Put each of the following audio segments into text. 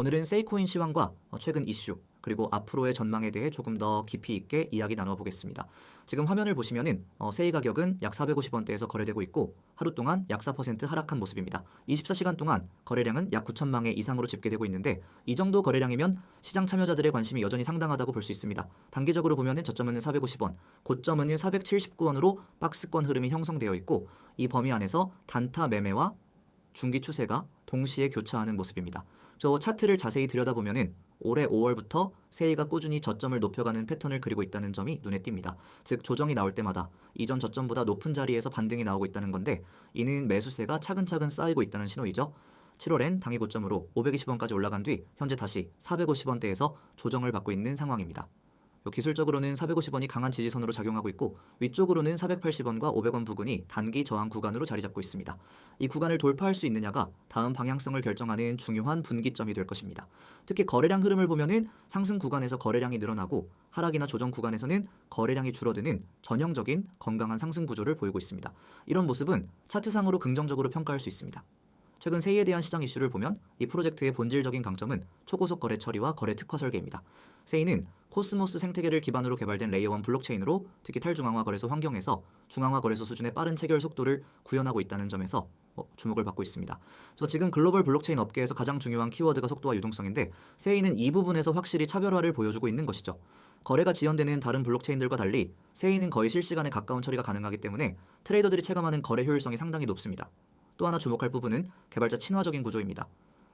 오늘은 세이코인 시황과 최근 이슈 그리고 앞으로의 전망에 대해 조금 더 깊이 있게 이야기 나눠 보겠습니다. 지금 화면을 보시면은 세이 가격은 약 450원대에서 거래되고 있고 하루 동안 약 4% 하락한 모습입니다. 24시간 동안 거래량은 약 9천만 개 이상으로 집계되고 있는데 이 정도 거래량이면 시장 참여자들의 관심이 여전히 상당하다고 볼 수 있습니다. 단기적으로 보면은 저점은 450원, 고점은 479원으로 박스권 흐름이 형성되어 있고 이 범위 안에서 단타 매매와 중기 추세가 동시에 교차하는 모습입니다. 저 차트를 자세히 들여다보면은 올해 5월부터 세이가 꾸준히 저점을 높여가는 패턴을 그리고 있다는 점이 눈에 띕니다. 즉 조정이 나올 때마다 이전 저점보다 높은 자리에서 반등이 나오고 있다는 건데 이는 매수세가 차근차근 쌓이고 있다는 신호이죠. 7월엔 당일 고점으로 520원까지 올라간 뒤 현재 다시 450원대에서 조정을 받고 있는 상황입니다. 기술적으로는 450원이 강한 지지선으로 작용하고 있고 위쪽으로는 480원과 500원 부근이 단기 저항 구간으로 자리 잡고 있습니다. 이 구간을 돌파할 수 있느냐가 다음 방향성을 결정하는 중요한 분기점이 될 것입니다. 특히 거래량 흐름을 보면은 상승 구간에서 거래량이 늘어나고 하락이나 조정 구간에서는 거래량이 줄어드는 전형적인 건강한 상승 구조를 보이고 있습니다. 이런 모습은 차트상으로 긍정적으로 평가할 수 있습니다. 최근 세이에 대한 시장 이슈를 보면 이 프로젝트의 본질적인 강점은 초고속 거래 처리와 거래 특화 설계입니다. 세이는 코스모스 생태계를 기반으로 개발된 레이어 1 블록체인으로 특히 탈중앙화 거래소 환경에서 중앙화 거래소 수준의 빠른 체결 속도를 구현하고 있다는 점에서 주목을 받고 있습니다. 그래서 지금 글로벌 블록체인 업계에서 가장 중요한 키워드가 속도와 유동성인데 세이는 이 부분에서 확실히 차별화를 보여주고 있는 것이죠. 거래가 지연되는 다른 블록체인들과 달리 세이는 거의 실시간에 가까운 처리가 가능하기 때문에 트레이더들이 체감하는 거래 효율성이 상당히 높습니다. 또 하나 주목할 부분은 개발자 친화적인 구조입니다.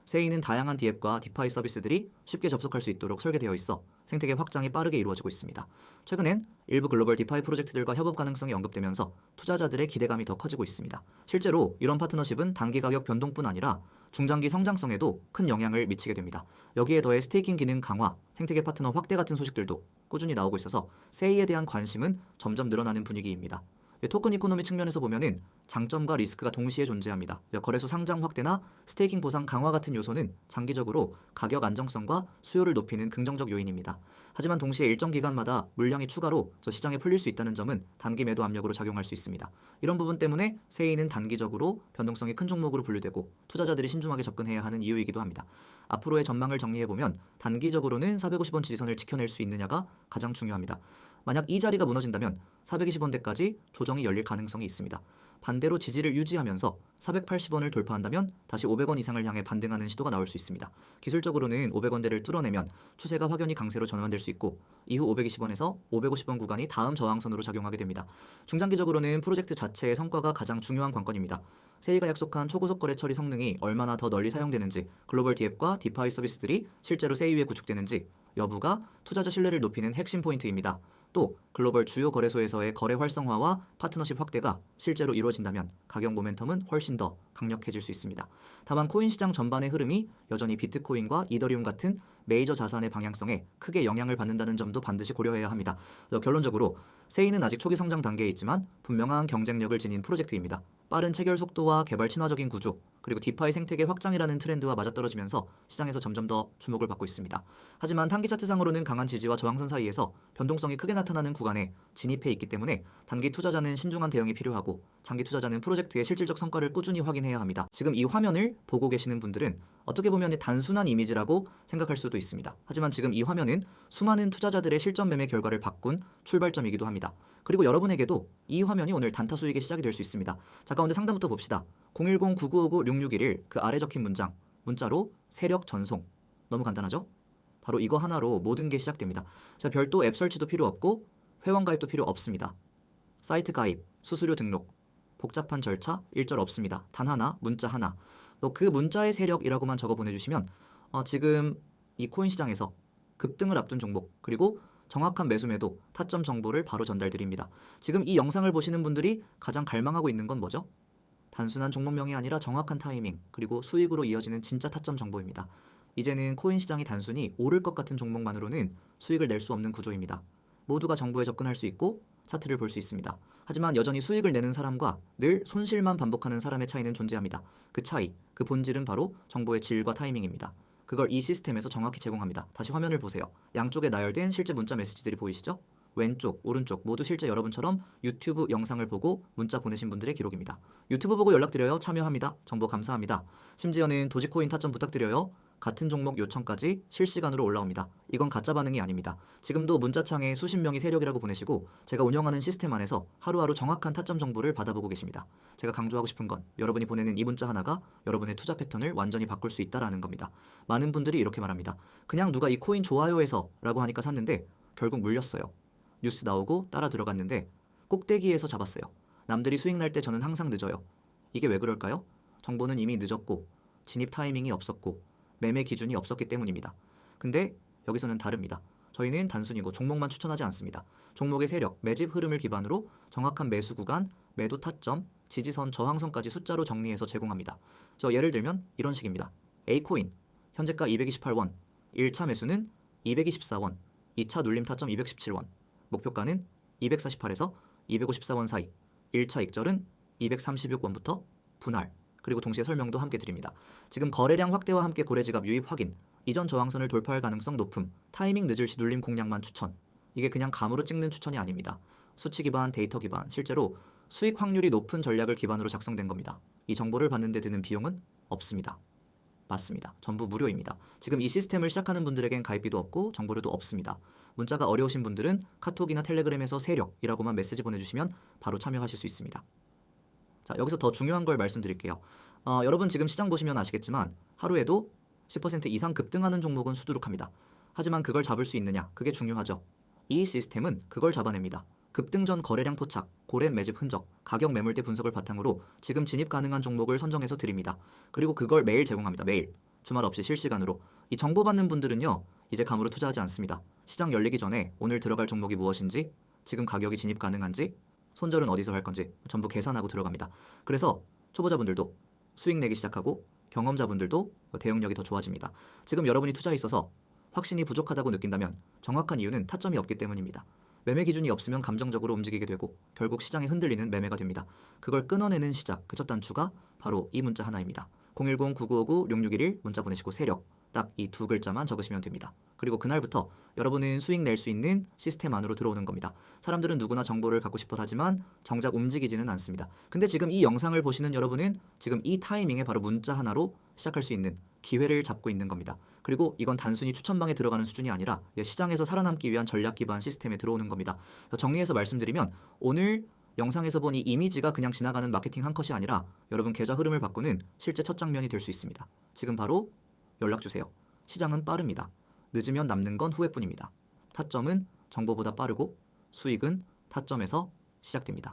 세이는 다양한 디앱과 디파이 서비스들이 쉽게 접속할 수 있도록 설계되어 있어 생태계 확장이 빠르게 이루어지고 있습니다. 최근엔 일부 글로벌 디파이 프로젝트들과 협업 가능성이 언급되면서 투자자들의 기대감이 더 커지고 있습니다. 실제로 이런 파트너십은 단기 가격 변동뿐 아니라 중장기 성장성에도 큰 영향을 미치게 됩니다. 여기에 더해 스테이킹 기능 강화, 생태계 파트너 확대 같은 소식들도 꾸준히 나오고 있어서 세이에 대한 관심은 점점 늘어나는 분위기입니다. 토큰 이코노미 측면에서 보면은 장점과 리스크가 동시에 존재합니다. 거래소 상장 확대나 스테이킹 보상 강화 같은 요소는 장기적으로 가격 안정성과 수요를 높이는 긍정적 요인입니다. 하지만 동시에 일정 기간마다 물량이 추가로 시장에 풀릴 수 있다는 점은 단기 매도 압력으로 작용할 수 있습니다. 이런 부분 때문에 세이는 단기적으로 변동성이 큰 종목으로 분류되고 투자자들이 신중하게 접근해야 하는 이유이기도 합니다. 앞으로의 전망을 정리해보면 단기적으로는 450원 지지선을 지켜낼 수 있느냐가 가장 중요합니다. 만약 이 자리가 무너진다면 420원대까지 조정이 열릴 가능성이 있습니다. 반대로 지지를 유지하면서 480원을 돌파한다면 다시 500원 이상을 향해 반등하는 시도가 나올 수 있습니다. 기술적으로는 500원대를 뚫어내면 추세가 확연히 강세로 전환될 수 있고 이후 520원에서 550원 구간이 다음 저항선으로 작용하게 됩니다. 중장기적으로는 프로젝트 자체의 성과가 가장 중요한 관건입니다. 세이가 약속한 초고속 거래 처리 성능이 얼마나 더 널리 사용되는지, 글로벌 디앱과 디파이 서비스들이 실제로 세이 위에 구축되는지 여부가 투자자 신뢰를 높이는 핵심 포인트입니다. 또 글로벌 주요 거래소에서의 거래 활성화와 파트너십 확대가 실제로 이루어진다면 가격 모멘텀은 훨씬 더 강력해질 수 있습니다. 다만 코인 시장 전반의 흐름이 여전히 비트코인과 이더리움 같은 메이저 자산의 방향성에 크게 영향을 받는다는 점도 반드시 고려해야 합니다. 결론적으로 세이는 아직 초기 성장 단계에 있지만 분명한 경쟁력을 지닌 프로젝트입니다. 빠른 체결 속도와 개발 친화적인 구조, 그리고 디파이 생태계 확장이라는 트렌드와 맞아떨어지면서 시장에서 점점 더 주목을 받고 있습니다. 하지만 단기 차트상으로는 강한 지지와 저항선 사이에서 변동성이 크게 나타나는 구간에 진입해 있기 때문에 단기 투자자는 신중한 대응이 필요하고 장기 투자자는 프로젝트의 실질적 성과를 꾸준히 확인해야 합니다. 지금 이 화면을 보고 계시는 분들은 어떻게 보면 단순한 이미지라고 생각할 수도 있습니다. 하지만 지금 이 화면은 수많은 투자자들의 실전 매매 결과를 바꾼 출발점이기도 합니다. 그리고 여러분에게도 이 화면이 오늘 단타 수익의 시작이 될 수 있습니다. 자, 가운데 상단부터 봅시다. 010-9959-6611 그 아래 적힌 문자로 세력 전송. 너무 간단하죠? 바로 이거 하나로 모든 게 시작됩니다. 자, 별도 앱 설치도 필요 없고 회원 가입도 필요 없습니다. 사이트 가입, 수수료 등록, 복잡한 절차 일절 없습니다. 단 하나, 문자 하나. 그 문자의 세력이라고만 적어 보내주시면 지금 이 코인 시장에서 급등을 앞둔 종목 그리고 정확한 매수 매도 타점 정보를 바로 전달드립니다. 지금 이 영상을 보시는 분들이 가장 갈망하고 있는 건 뭐죠? 단순한 종목명이 아니라 정확한 타이밍 그리고 수익으로 이어지는 진짜 타점 정보입니다. 이제는 코인 시장이 단순히 오를 것 같은 종목만으로는 수익을 낼 수 없는 구조입니다. 모두가 정보에 접근할 수 있고 차트를 볼 수 있습니다. 하지만 여전히 수익을 내는 사람과 늘 손실만 반복하는 사람의 차이는 존재합니다. 그 차이, 그 본질은 바로 정보의 질과 타이밍입니다. 그걸 이 시스템에서 정확히 제공합니다. 다시 화면을 보세요. 양쪽에 나열된 실제 문자 메시지들이 보이시죠? 왼쪽, 오른쪽 모두 실제 여러분처럼 유튜브 영상을 보고 문자 보내신 분들의 기록입니다. 유튜브 보고 연락드려요. 참여합니다. 정보 감사합니다. 심지어는 도지코인 타점 부탁드려요. 같은 종목 요청까지 실시간으로 올라옵니다. 이건 가짜 반응이 아닙니다. 지금도 문자창에 수십 명이 세력이라고 보내시고 제가 운영하는 시스템 안에서 하루하루 정확한 타점 정보를 받아보고 계십니다. 제가 강조하고 싶은 건 여러분이 보내는 이 문자 하나가 여러분의 투자 패턴을 완전히 바꿀 수 있다라는 겁니다. 많은 분들이 이렇게 말합니다. 그냥 누가 이 코인 좋아요 해서 라고 하니까 샀는데 결국 물렸어요. 뉴스 나오고 따라 들어갔는데 꼭대기에서 잡았어요. 남들이 수익 날 때 저는 항상 늦어요. 이게 왜 그럴까요? 정보는 이미 늦었고 진입 타이밍이 없었고 매매 기준이 없었기 때문입니다. 근데 여기서는 다릅니다. 저희는 단순히 종목만 추천하지 않습니다. 종목의 세력, 매집 흐름을 기반으로 정확한 매수 구간, 매도 타점, 지지선, 저항선까지 숫자로 정리해서 제공합니다. 예를 들면 이런 식입니다. A코인, 현재가 228원, 1차 매수는 224원, 2차 눌림 타점 217원, 목표가는 248에서 254원 사이, 1차 익절은 236원부터 분할, 그리고 동시에 설명도 함께 드립니다. 지금 거래량 확대와 함께 고래지갑 유입 확인, 이전 저항선을 돌파할 가능성 높음, 타이밍 늦을 시 눌림 공략만 추천. 이게 그냥 감으로 찍는 추천이 아닙니다. 수치 기반, 데이터 기반, 실제로 수익 확률이 높은 전략을 기반으로 작성된 겁니다. 이 정보를 받는 데 드는 비용은 없습니다. 맞습니다. 전부 무료입니다. 지금 이 시스템을 시작하는 분들에겐 가입비도 없고 정보료도 없습니다. 문자가 어려우신 분들은 카톡이나 텔레그램에서 세력이라고만 메시지 보내주시면 바로 참여하실 수 있습니다. 자, 여기서 더 중요한 걸 말씀드릴게요. 여러분 지금 시장 보시면 아시겠지만 하루에도 10% 이상 급등하는 종목은 수두룩합니다. 하지만 그걸 잡을 수 있느냐? 그게 중요하죠. 이 시스템은 그걸 잡아냅니다. 급등 전 거래량 포착, 고랜 매집 흔적, 가격 매물대 분석을 바탕으로 지금 진입 가능한 종목을 선정해서 드립니다. 그리고 그걸 매일 제공합니다. 매일. 주말 없이 실시간으로. 이 정보 받는 분들은요. 이제 감으로 투자하지 않습니다. 시장 열리기 전에 오늘 들어갈 종목이 무엇인지, 지금 가격이 진입 가능한지, 손절은 어디서 할 건지 전부 계산하고 들어갑니다. 그래서 초보자분들도 수익 내기 시작하고 경험자분들도 대응력이 더 좋아집니다. 지금 여러분이 투자에 있어서 확신이 부족하다고 느낀다면 정확한 이유는 타점이 없기 때문입니다. 매매 기준이 없으면 감정적으로 움직이게 되고 결국 시장에 흔들리는 매매가 됩니다. 그걸 끊어내는 시작, 그 첫 단추가 바로 이 문자 하나입니다. 010-9959-6611 문자 보내시고 세력, 딱 이 두 글자만 적으시면 됩니다. 그리고 그날부터 여러분은 수익 낼 수 있는 시스템 안으로 들어오는 겁니다. 사람들은 누구나 정보를 갖고 싶어 하지만 정작 움직이지는 않습니다. 근데 지금 이 영상을 보시는 여러분은 지금 이 타이밍에 바로 문자 하나로 시작할 수 있는 기회를 잡고 있는 겁니다. 그리고 이건 단순히 추천방에 들어가는 수준이 아니라 시장에서 살아남기 위한 전략 기반 시스템에 들어오는 겁니다. 정리해서 말씀드리면 오늘 영상에서 본 이 이미지가 그냥 지나가는 마케팅 한 컷이 아니라 여러분 계좌 흐름을 바꾸는 실제 첫 장면이 될 수 있습니다. 지금 바로 연락주세요. 시장은 빠릅니다. 늦으면 남는 건 후회뿐입니다. 타점은 정보보다 빠르고 수익은 타점에서 시작됩니다.